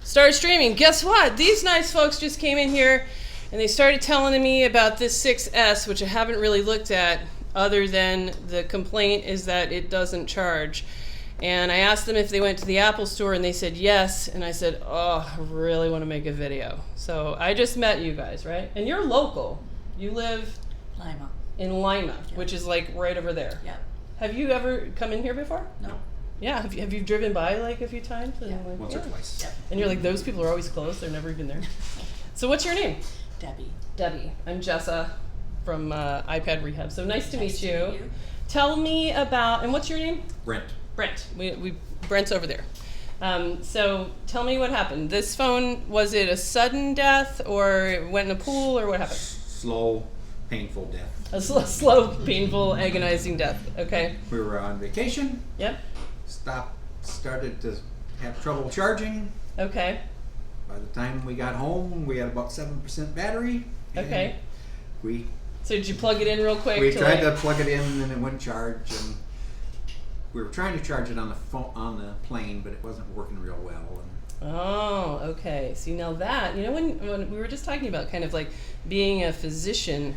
Start streaming. Guess what? These nice folks just came in here and they started telling me about this 6S, which I haven't really looked at, other than the complaint is that it doesn't charge. And I asked them if they went to the Apple store, and they said yes. And I said, oh, I really want to make a video. So I just met you guys, right? And you're local. You live in Lima, yeah. Which is like right over there. Yeah. Have you ever come in here before? No. Yeah. Have you driven by like a few times? Yeah. Like, Once or twice. Yep. And you're like, those people are always closed. They're never even there. So what's your name? Debbie. Debbie. I'm Jessa from iPad Rehab. So nice to meet you. Tell me about, and what's your name? Brent. Brent. Brent's over there. So tell me what happened. This phone, was it a sudden death or it went in a pool or what happened? Slow, painful death. A slow, painful, agonizing death. Okay. We were on vacation. Yep. Started to have trouble charging. Okay. By the time we got home, we had about 7% battery. Okay. So did you plug it in real quick? We tried to plug it in and it wouldn't charge. And we were trying to charge it on the phone, on the plane, but it wasn't working real well. Oh, okay. See, now that, when we were just talking about kind of like being a physician,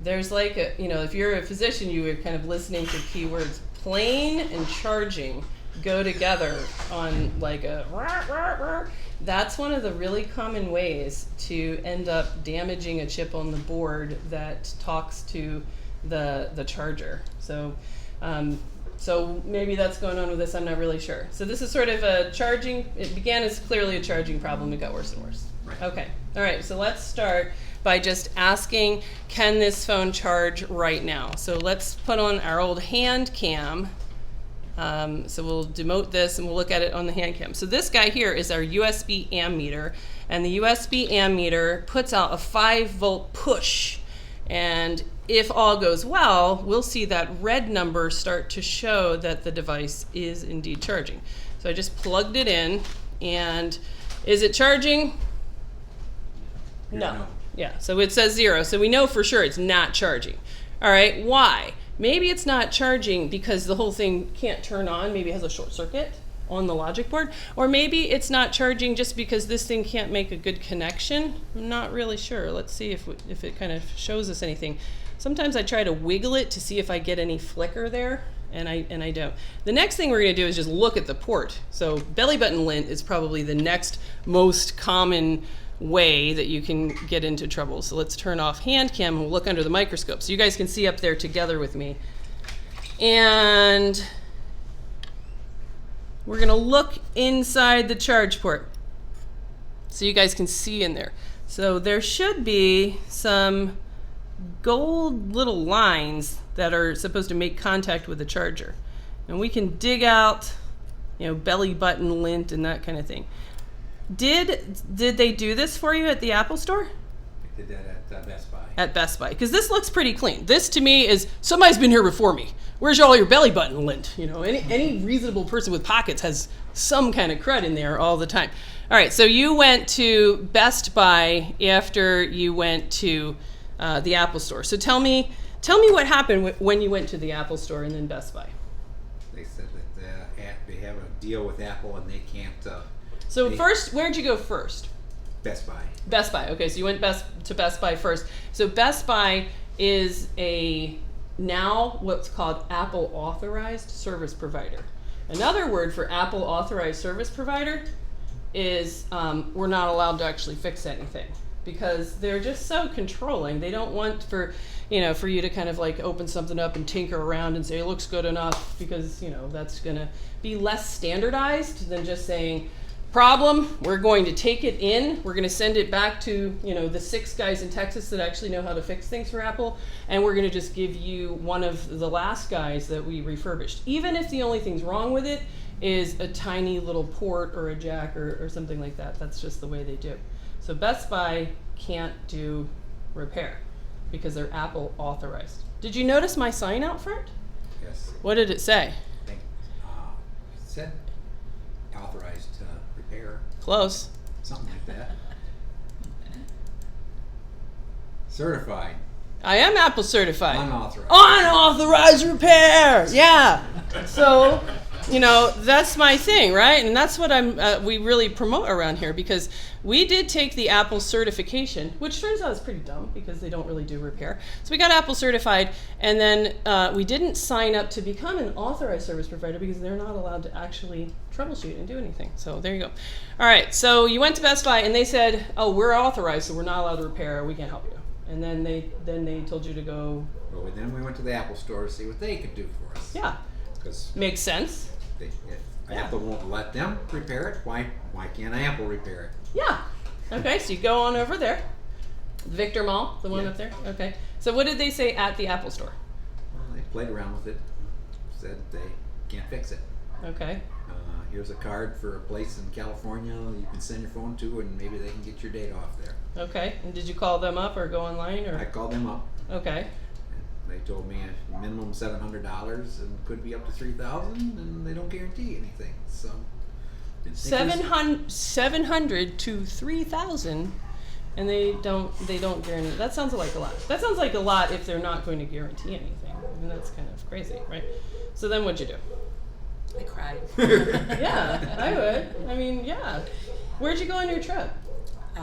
there's like if you're a physician, you were kind of listening to keywords. Plane and charging go together on like a rah, rah, rah. That's one of the really common ways to end up damaging a chip on the board that talks to the charger. So maybe that's going on with this, I'm not really sure. So this is sort of a charging, it began as clearly a charging problem, it got worse and worse. Right. Okay, all right, so let's start by just asking, can this phone charge right now? So let's put on our old hand cam. So we'll demote this and we'll look at it on the hand cam. So this guy here is our USB ammeter, and the USB ammeter puts out a 5-volt push. And if all goes well, we'll see that red number start to show that the device is indeed charging. So I just plugged it in, and is it charging? No. Yeah, so it says 0, so we know for sure it's not charging. All right, why? Maybe it's not charging because the whole thing can't turn on, maybe it has a short circuit on the logic board, or maybe it's not charging just because this thing can't make a good connection. I'm not really sure. Let's see if it kind of shows us anything. Sometimes I try to wiggle it to see if I get any flicker there, and I don't. The next thing we're going to do is just look at the port. So belly button lint is probably the next most common way that you can get into trouble. So let's turn off hand cam and we'll look under the microscope so you guys can see up there together with me. And we're going to look inside the charge port so you guys can see in there. So there should be some gold little lines that are supposed to make contact with the charger. And we can dig out, belly button lint and that kind of thing. Did they do this for you at the Apple store? They did that at Best Buy. At Best Buy, because this looks pretty clean. This to me is, somebody's been here before me. Where's all your belly button lint? Any reasonable person with pockets has some kind of crud in there all the time. All right, so you went to Best Buy after you went to the Apple store. So tell me what happened when you went to the Apple store and then Best Buy. They said that they have a deal with Apple and they can't. First, where'd you go first? Best Buy. Best Buy. Okay, so you went to Best Buy first. So Best Buy is now what's called Apple Authorized Service Provider. Another word for Apple Authorized Service Provider is we're not allowed to actually fix anything because they're just so controlling. They don't want for you to kind of like open something up and tinker around and say it looks good enough because that's going to be less standardized than just saying, problem, we're going to take it in, we're going to send it back to the 6 guys in Texas that actually know how to fix things for Apple, and we're going to just give you one of the last guys that we refurbished, even if the only thing's wrong with it is a tiny little port or a jack or something like that. That's just the way they do. So Best Buy can't do repair because they're Apple authorized. Did you notice my sign out front? Yes. What did it say? It said authorized repair. Close. Something like that. Certified. I am Apple certified. Unauthorized. Unauthorized repair. Yeah. So You know, that's my thing, right? And that's what we really promote around here, because we did take the Apple certification, which turns out is pretty dumb because they don't really do repair. So we got Apple certified, and then we didn't sign up to become an authorized service provider because they're not allowed to actually troubleshoot and do anything. So there you go. All right, so you went to Best Buy and they said, oh, we're authorized, so we're not allowed to repair, we can't help you. And then they told you to go. Well, then we went to the Apple store to see what they could do for us. Yeah. Because makes sense. If Apple won't let them repair it, why can't Apple repair it? Yeah. Okay, so you go on over there. Victor Mall, the one up there? Okay. So what did they say at the Apple store? Well, they played around with it, said they can't fix it. Okay. Here's a card for a place in California you can send your phone to, and maybe they can get your data off there. Okay. And did you call them up or go online? Or? I called them up. Okay. They told me a minimum $700 and could be up to $3,000, and they don't guarantee anything. So 700 to 3,000, and they don't guarantee. That sounds like a lot. That sounds like a lot if they're not going to guarantee anything. I mean, that's kind of crazy, right? So then what'd you do? I cried. Yeah, I would. I mean, yeah. Where'd you go on your trip?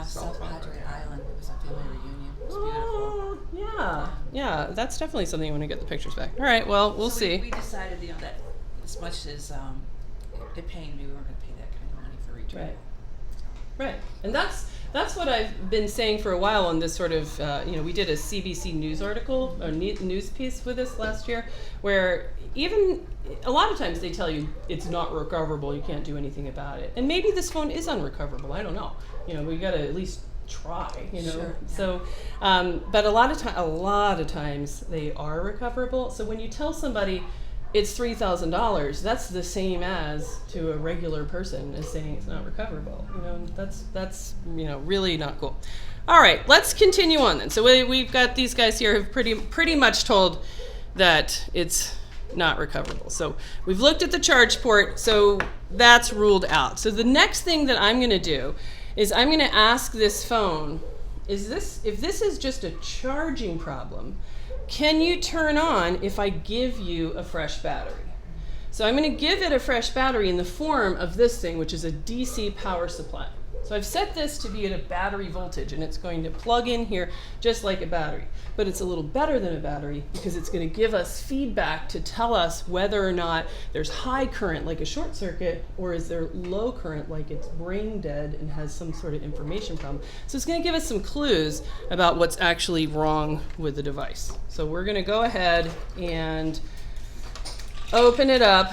South Padre Island. It was a family reunion. It was beautiful. Yeah. That's definitely something you want to get the pictures back. All right, well, we'll see. We decided, that as much as it pained me, we weren't going to pay that kind of money for return. Right. And that's what I've been saying for a while on this sort of, we did a CBC news article, or news piece with this last year, where even a lot of times they tell you it's not recoverable, you can't do anything about it. And maybe this phone is unrecoverable, I don't know. We got to at least try, Sure, yeah. So, but a lot of times they are recoverable. So when you tell somebody it's $3,000, that's the same as to a regular person is saying it's not recoverable. That's really not cool. All right, let's continue on then. So we've got these guys here who've pretty much told that it's not recoverable. So we've looked at the charge port, so that's ruled out. So the next thing that I'm going to do is I'm going to ask this phone, if this is just a charging problem, can you turn on if I give you a fresh battery? So I'm going to give it a fresh battery in the form of this thing, which is a DC power supply. So I've set this to be at a battery voltage, and it's going to plug in here just like a battery. But it's a little better than a battery because it's going to give us feedback to tell us whether or not there's high current like a short circuit, or is there low current like it's brain dead and has some sort of information problem. So it's going to give us some clues about what's actually wrong with the device. So we're going to go ahead and open it up.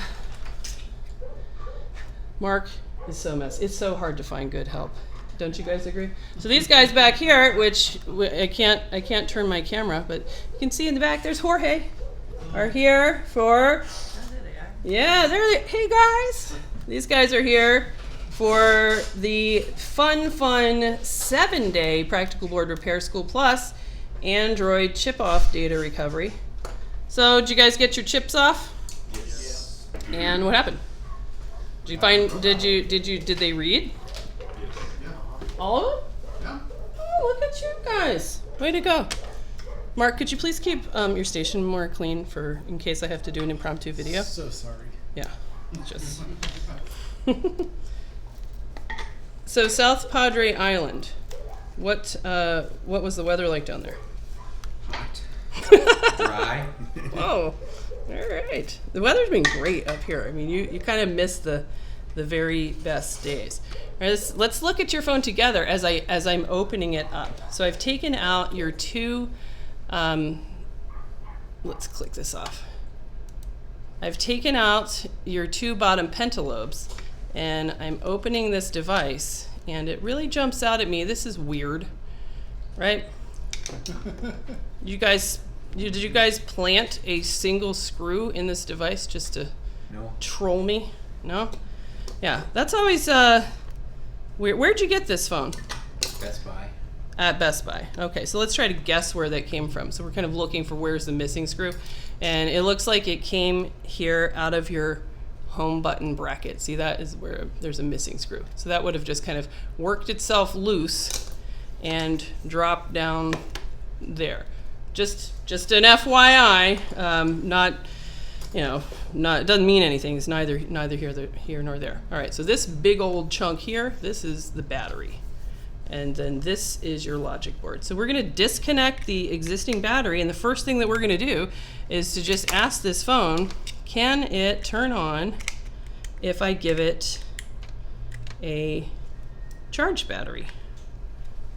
Mark is so messy. It's so hard to find good help. Don't you guys agree? So these guys back here, which I can't turn my camera, but you can see in the back, there's Jorge, are here for, yeah, hey guys. These guys are here for the fun 7-day Practical Board Repair School Plus Android chip-off data recovery. So did you guys get your chips off? Yes. And what happened? Did you find? Did they read? All of them? Yeah. Oh, look at you guys! Way to go, Mark. Could you please keep your station more clean in case I have to do an impromptu video? So sorry. Yeah, just. So South Padre Island, what was the weather like down there? Hot. Dry. Whoa. All right. The weather's been great up here. I mean, you kind of missed the very best days. All right, let's look at your phone together as I'm opening it up. So I've taken out your two. Let's click this off. I've taken out your two bottom pentalobes, and I'm opening this device, and it really jumps out at me. This is weird, right? Did you guys plant a single screw in this device just to troll me? No? Yeah, that's always, where'd you get this phone? Best Buy. At Best Buy. Okay, so let's try to guess where that came from. So we're kind of looking for where's the missing screw. And it looks like it came here out of your home button bracket. See, that is where there's a missing screw. So that would have just kind of worked itself loose and dropped down there. Just an FYI, you know, it doesn't mean anything. It's neither here nor there. All right, so this big old chunk here, this is the battery. And then this is your logic board. So we're going to disconnect the existing battery, and the first thing that we're going to do is to just ask this phone, can it turn on if I give it a charged battery?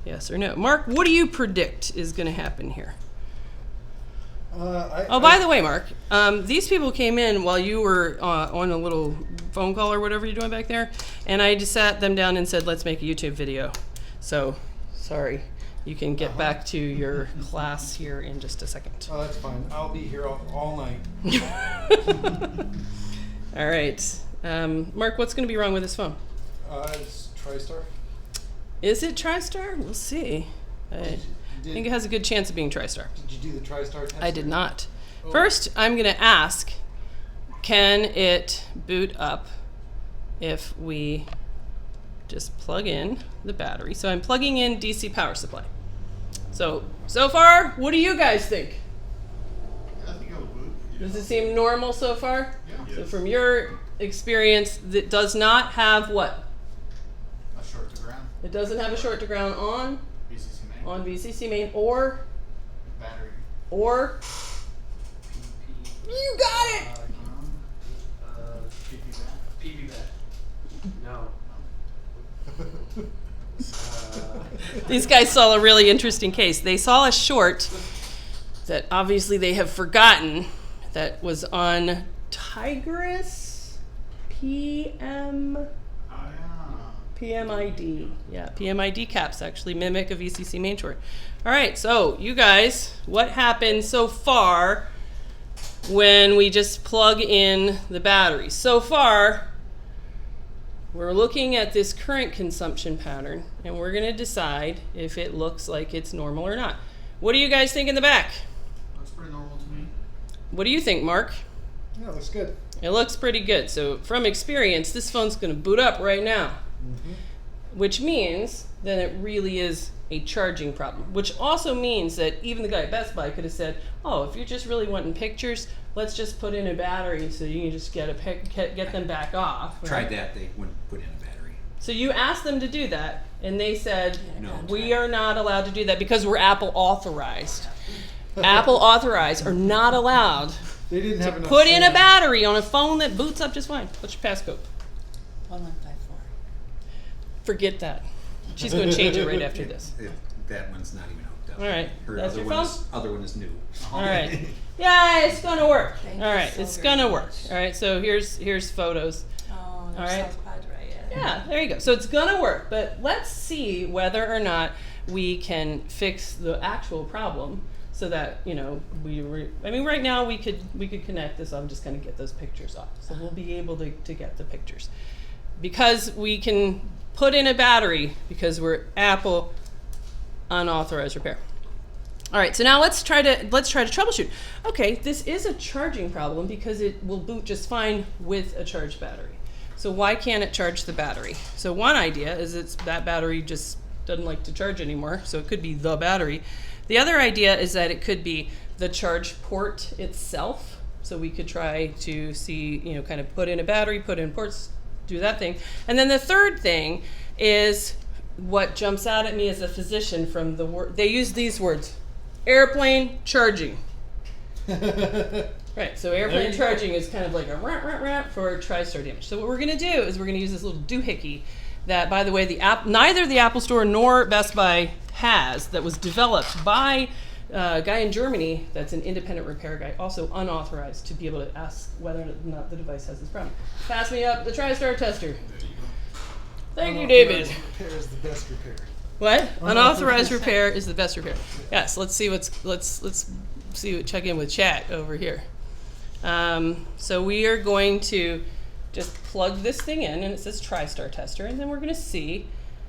Yes or no? Mark, what do you predict is going to happen here? By the way, Mark, these people came in while you were on a little phone call or whatever you're doing back there, and I just sat them down and said, let's make a YouTube video. So, sorry, you can get back to your class here in just a second. Oh, that's fine. I'll be here all night. All right. Mark, what's going to be wrong with this phone? It's TriStar. Is it TriStar? We'll see. I think it has a good chance of being TriStar. Did you do the TriStar test? I did not. Oh. First, I'm going to ask, can it boot up if we just plug in the battery? So I'm plugging in DC power supply. So far, what do you guys think? I think it'll boot. Does it seem normal so far? Yeah. So from your experience, it does not have what? A short to ground. It doesn't have a short to ground on VCC main. VCC main or Battery. you got it! PB bat. No. These guys saw a really interesting case. They saw a short that obviously they have forgotten that was on Tigris PMID. Yeah, PMID caps actually mimic a VCC main short. All right, so you guys, what happened so far when we just plug in the battery? So far, we're looking at this current consumption pattern, and we're going to decide if it looks like it's normal or not. What do you guys think in the back? Looks pretty normal to me. What do you think, Mark? Yeah, looks good. It looks pretty good. So from experience, this phone's going to boot up right now, which means that it really is a charging problem, which also means that even the guy at Best Buy could have said, oh, if you're just really wanting pictures, let's just put in a battery so you can just get them back off. Right? Tried that, they wouldn't put in a battery. So you asked them to do that, and they said, No. we are not allowed to do that because we're Apple authorized. Apple authorized are not allowed They didn't have enough. put in a sand. battery on a phone that boots up just fine. What's your passcode? 1154. Forget that. She's going to change it right after this. That one's not even hooked up. All right, Her that's other your one phone? other one is new. All right. Yeah, it's going to work. Thank All you right, so it's very going to work. much. All right, so here's photos. Oh, All there's right. South Padre. Yeah, there you go. So it's going to work, but let's see whether or not we can fix the actual problem so that, you know, right now we could connect this. I'm just going to get those pictures off. So we'll be able to get the pictures. Because we can put in a battery because we're Apple unauthorized repair. All right, so now let's try to troubleshoot. Okay, this is a charging problem because it will boot just fine with a charged battery. So why can't it charge the battery? So one idea is that battery just doesn't like to charge anymore, so it could be the battery. The other idea is that it could be the charge port itself. So we could try to see, you know, kind of put in a battery, put in ports, do that thing. And then the third thing is what jumps out at me as a physician from the word, they use these words, airplane charging. Right, so airplane charging is kind of like a rah for TriStar damage. So what we're going to do is we're going to use this little doohickey that, by the way, neither the Apple Store nor Best Buy has, that was developed by a guy in Germany that's an independent repair guy, also unauthorized, to be able to ask whether or not the device has this problem. Pass me up the TriStar tester. Thank you, David. Repair is the best repair. What? Unauthorized repair is the best repair. Yes, let's see check in with chat over here. So we are going to just plug this thing in, and it says TriStar tester, and then we're going to see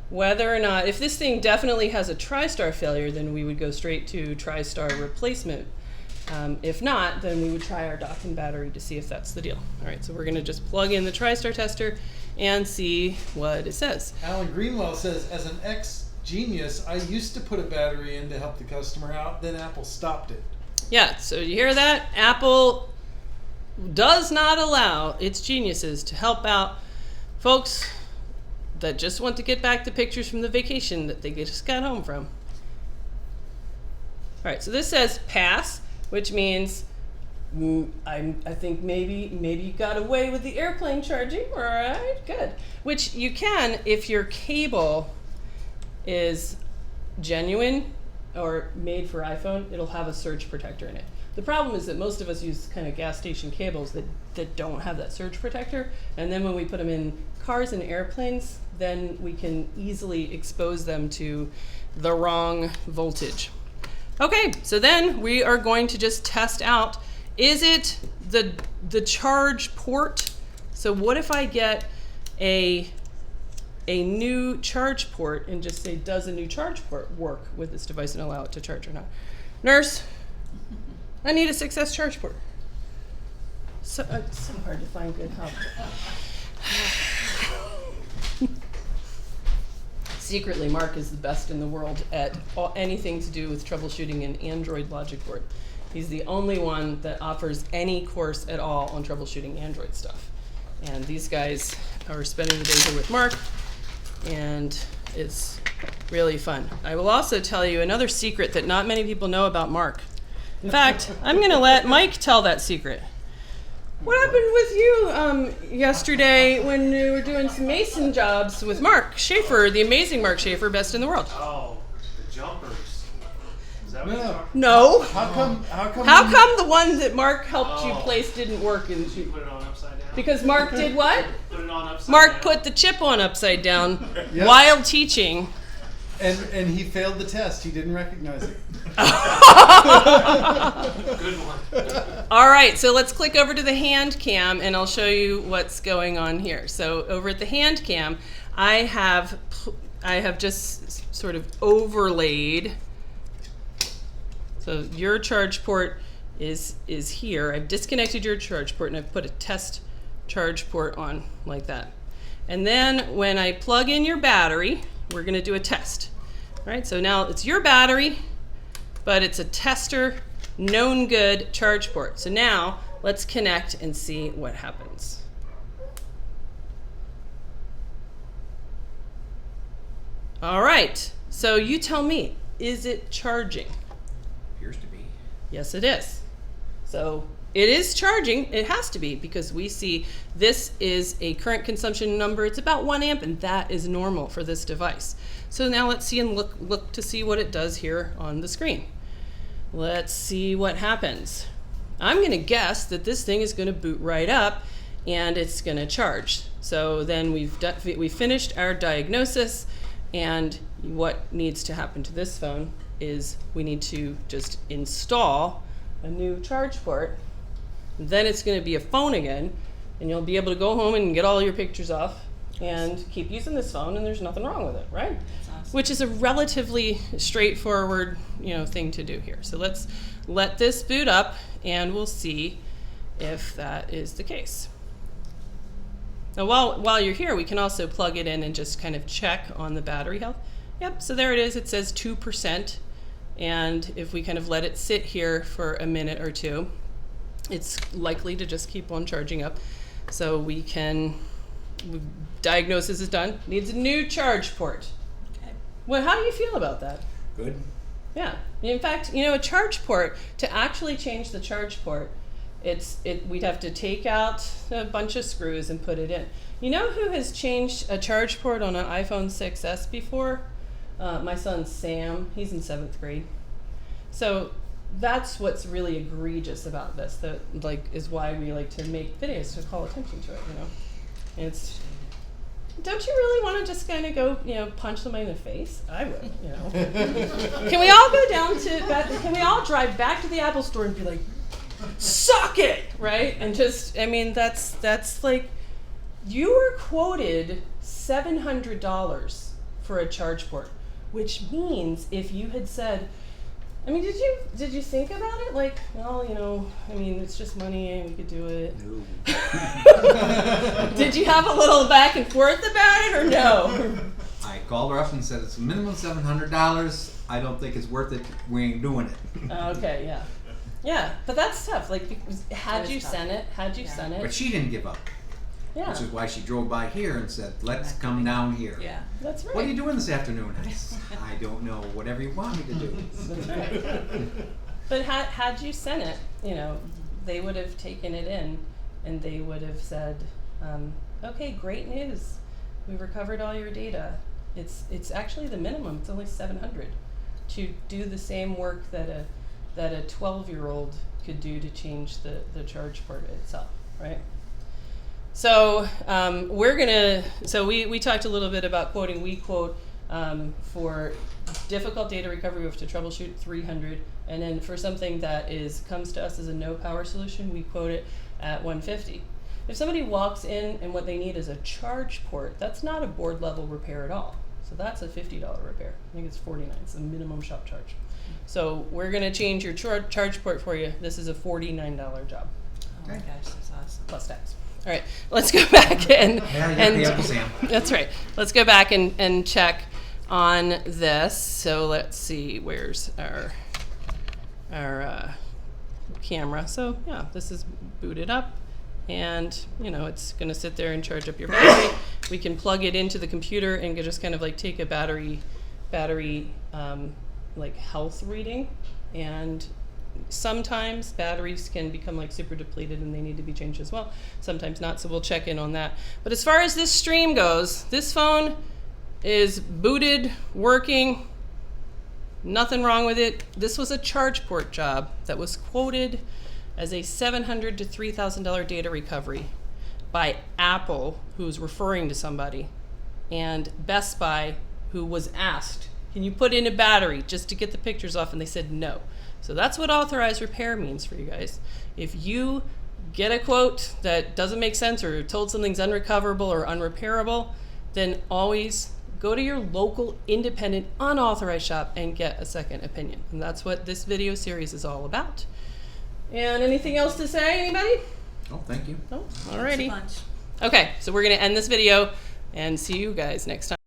whether or not, if this thing definitely has a TriStar failure, then we would go straight to TriStar replacement. If not, then we would try our dock-in battery to see if that's the deal. All right, so we're going to just plug in the TriStar tester and see what it says. Alan Greenwell says, as an ex-genius, I used to put a battery in to help the customer out, then Apple stopped it. Yeah, so you hear that? Apple does not allow its geniuses to help out folks that just want to get back the pictures from the vacation that they just got home from. All right, so this says pass, which means I think maybe you got away with the airplane charging. All right, good. Which you can if your cable is genuine or made for iPhone. It'll have a surge protector in it. The problem is that most of us use kind of gas station cables that don't have that surge protector, and then when we put them in cars and airplanes, then we can easily expose them to the wrong voltage. Okay, so then we are going to just test out, is it the charge port? So what if I get a new charge port and just say, does a new charge port work with this device and allow it to charge or not? Nurse, I need a 6S charge port. So, it's so hard to find good help. Secretly, Mark is the best in the world at anything to do with troubleshooting an Android logic board. He's the only one that offers any course at all on troubleshooting Android stuff. And these guys are spending the day here with Mark, and it's really fun. I will also tell you another secret that not many people know about Mark. In fact, I'm going to let Mike tell that secret. What happened with you yesterday when you were doing some mason jobs with Mark Schaefer, the amazing Mark Schaefer, best in the world? Oh, the jumpers. Is that what you're No. talking No. How come? How come the one that Mark helped you place didn't work? about? Did you put it on upside down? Because Mark did what? Put it on upside Mark down. put the chip on upside down Yep. while teaching. And he failed the test. He didn't recognize it. Good one. All right, so let's click over to the hand cam and I'll show you what's going on here. So over at the hand cam, I have just sort of overlaid. So your charge port is here. I've disconnected your charge port and I've put a test charge port on like that. And then when I plug in your battery, we're going to do a test. All right, so now it's your battery, but it's a tester, known good charge port. So now let's connect and see what happens. All right, so you tell me, is it charging? Appears to be. Yes, it is. So it is charging. It has to be because we see this is a current consumption number. It's about 1 amp, and that is normal for this device. So now let's see and look to see what it does here on the screen. Let's see what happens. I'm going to guess that this thing is going to boot right up and it's going to charge. So then we finished our diagnosis, and what needs to happen to this phone is we need to just install a new charge port. Then it's going to be a phone again, and you'll be able to go home and get all your pictures off and keep using this phone, and there's nothing wrong with it, right? That's awesome. Which is a relatively straightforward, thing to do here. So let's let this boot up, and we'll see if that is the case. Now, while you're here, we can also plug it in and just kind of check on the battery health. Yep, so there it is. It says 2%, and if we kind of let it sit here for a minute or two, it's likely to just keep on charging up. So diagnosis is done. Needs a new charge port. Okay. Well, how do you feel about that? Good. Yeah. In fact, a charge port, to actually change the charge port, we'd have to take out a bunch of screws and put it in. You know who has changed a charge port on an iPhone 6S before? My son Sam. He's in 7th grade. So that's what's really egregious about this. That is why we like to make videos to call attention to it. It's. Don't you really want to just kind of go, punch somebody in the face? I would, Can we all go down can we all drive back to the Apple store and be like, suck it, right? And just, that's like, you were quoted $700 for a charge port, which means if you had said, did you think about it? Like, well, it's just money and we could do it. No. Did you have a little back and forth about it or no? I called her up and said it's a minimum $700. I don't think it's worth it. We ain't doing it. Okay, yeah. Yeah, but that's tough. Like, because had That you is tough. sent it, Yeah. But she didn't give up, yeah, which is why she drove by here and said, "Let's come down here." Yeah. that's right. What are you doing this afternoon? I don't know. Whatever you want me to do. That's right. But had you sent it, you know, they would have taken it in, and they would have said, "Okay, great news. We recovered all your data. It's actually the minimum. It's only 700 to do the same work that a 12-year-old could do to change the charge port itself, right?" So we talked a little bit about quoting. We quote for difficult data recovery, we have to troubleshoot 300, and then for something that comes to us as a no power solution, we quote it at 150. If somebody walks in and what they need is a charge port, that's not a board level repair at all. So that's a $50 repair. I think it's $49. It's the minimum shop charge. So we're going to change your charge port for you. This is a $49 job Oh my gosh, that's awesome. plus tax. All right, let's go back and Yeah, you got the apple, Sam. that's right. Let's go back and check on this. So let's see, where's our camera? So yeah, this is booted up, and you know it's going to sit there and charge up your battery. We can plug it into the computer and just kind of like take a battery like health reading, and sometimes batteries can become like super depleted and they need to be changed as well. Sometimes not, so we'll check in on that. But as far as this stream goes, this phone is booted, working, nothing wrong with it. This was a charge port job that was quoted as a $700 to $3,000 data recovery by Apple, who's referring to somebody, and Best Buy, who was asked, "Can you put in a battery just to get the pictures off?" And they said no. So that's what authorized repair means for you guys. If you get a quote that doesn't make sense, or you're told something's unrecoverable or unrepairable, then always go to your local independent unauthorized shop and get a second opinion. And that's what this video series is all about. And anything else to say, anybody? Oh, thank you. Oh, It's a alrighty. bunch. Okay, so we're gonna end this video and see you guys next time.